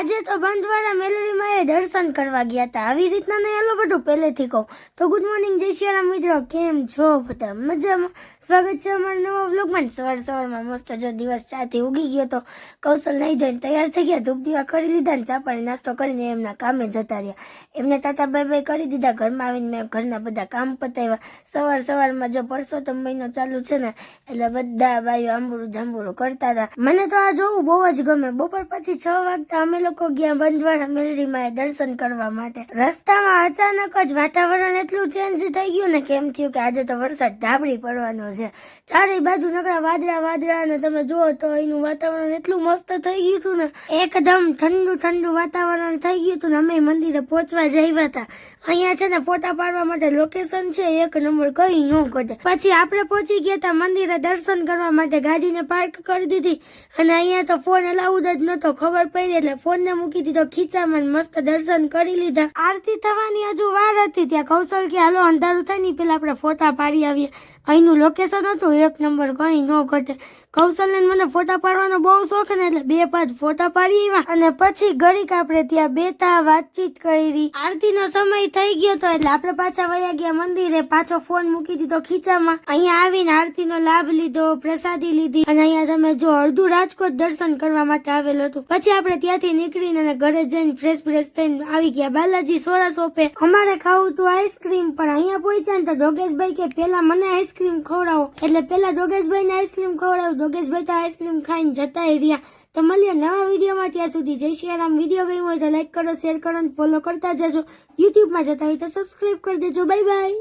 આજે તો બંધવાળા મેલડીમાં એ દર્શન કરવા ગયા હતા. આવી રીતના નહીં હાલો બધું પહેલેથી કહું તો ગુડ મોર્નિંગ જય શ્રી રામ મિત્રો, કેમ છો બધા? મજામાં. સ્વાગત છે અમારા નવા વ્લોગમાં. સવારમાં મસ્ત જો દિવસ ચાથી ઉગી ગયો તો કૌશલ નહીં ધોઈને તૈયાર થઈ ગયા, ધૂપ દીવા કરી લીધા ને ચા પાણી નાસ્તો કરીને એમના કામે જતા રહ્યા. એમને તાતા બાય કરી દીધા. ઘરમાં આવીને મેં ઘરના બધા કામ પતાવ્યા. સવારમાં જો પરસોત્તમ મહિનો ચાલુ છે ને એટલે બધા બાઈઓ આંબુરું જાંબુરું કરતા હતા. મને તો આ જોવું બહુ જ ગમે. બપોર પછી 6 વાગતા અમે લોકો ગયા બંધવાળા મેલડીમાં દર્શન કરવા માટે. રસ્તામાં અચાનક જ વાતાવરણ એટલું ચેન્જ થઈ ગયું ને કે એમ થયું કે આજે તો વરસાદ ધાબળી પડવાનો છે. ચારે બાજુ નકરા વાદળા અને તમે જુઓ તો એનું વાતાવરણ એટલું મસ્ત થઈ ગયું હતું ને, એકદમ ઠંડુ વાતાવરણ થઈ ગયું હતું ને અમે મંદિરે પહોંચવા જ આવ્યા હતા. અહીંયા છે ને ફોટા પાડવા માટે લોકેશન છે એક નંબર, કઈ ન ઘટે. પછી આપણે પહોંચી ગયા હતા મંદિરે દર્શન કરવા માટે. ગાડીને પાર્ક કરી દીધી અને અહીંયા તો ફોન અલાઉડ જ નતો. ખબર પડી એટલે ફોન ને મૂકી દીધો ખીચામાં. મસ્ત દર્શન કરી લીધા. આરતી થવાની હજુ વાર હતી ત્યાં કૌશલ કે હાલો અંધારું થાય ને પેલા આપણે ફોટા પાડી આવીએ. અહીંનું લોકેશન હતું એક નંબર, કઈ ન ઘટે. કૌશલ ને મને ફોટા પાડવાનો બહુ શોખ ને એટલે 2-5 ફોટા પાડી આવ્યા અને પછી ઘડીક આપણે ત્યાં બેઠા વાતચીત કરી. આરતીનો સમય થઈ ગયો તો એટલે આપણે પાછા વયા ગયા મંદિરે. પાછો ફોન મૂકી દીધો ખીચામાં. અહીંયા આવીને આરતીનો લાભ લીધો, પ્રસાદી લીધી અને અહીંયા તમે જો અડધું રાજકોટ દર્શન કરવા માટે આવેલું હતું. પછી આપણે ત્યાંથી નીકળીને અને ઘરે જઈને ફ્રેશ થઈને આવી ગયા બાલાજી સોડા શોપે. અમારે ખાવું હતું આઈસ્ક્રીમ, પણ અહીંયા પહોંચ્યા ને તો ડોગેશભાઈ કે પેલા મને આઈસ્ક્રીમ ખવડાવો, એટલે પેલા ડોગેશભાઈ ને આઈસ્ક્રીમ ખવડાવ્યું. ડોગેશભાઈ તો આઈસ્ક્રીમ ખાઈને જતા રહ્યા. તો મળીએ નવા વિડીયોમાં, ત્યાં સુધી જય શ્રી રામ. વિડીયો ગમ્યો હોય તો લાઈક કરો, શેર કરો અને ફોલો કરતા જજો. યુટ્યુબમાં જતા હોય તો સબસ્ક્રાઇબ કરી દેજો. Bye bye.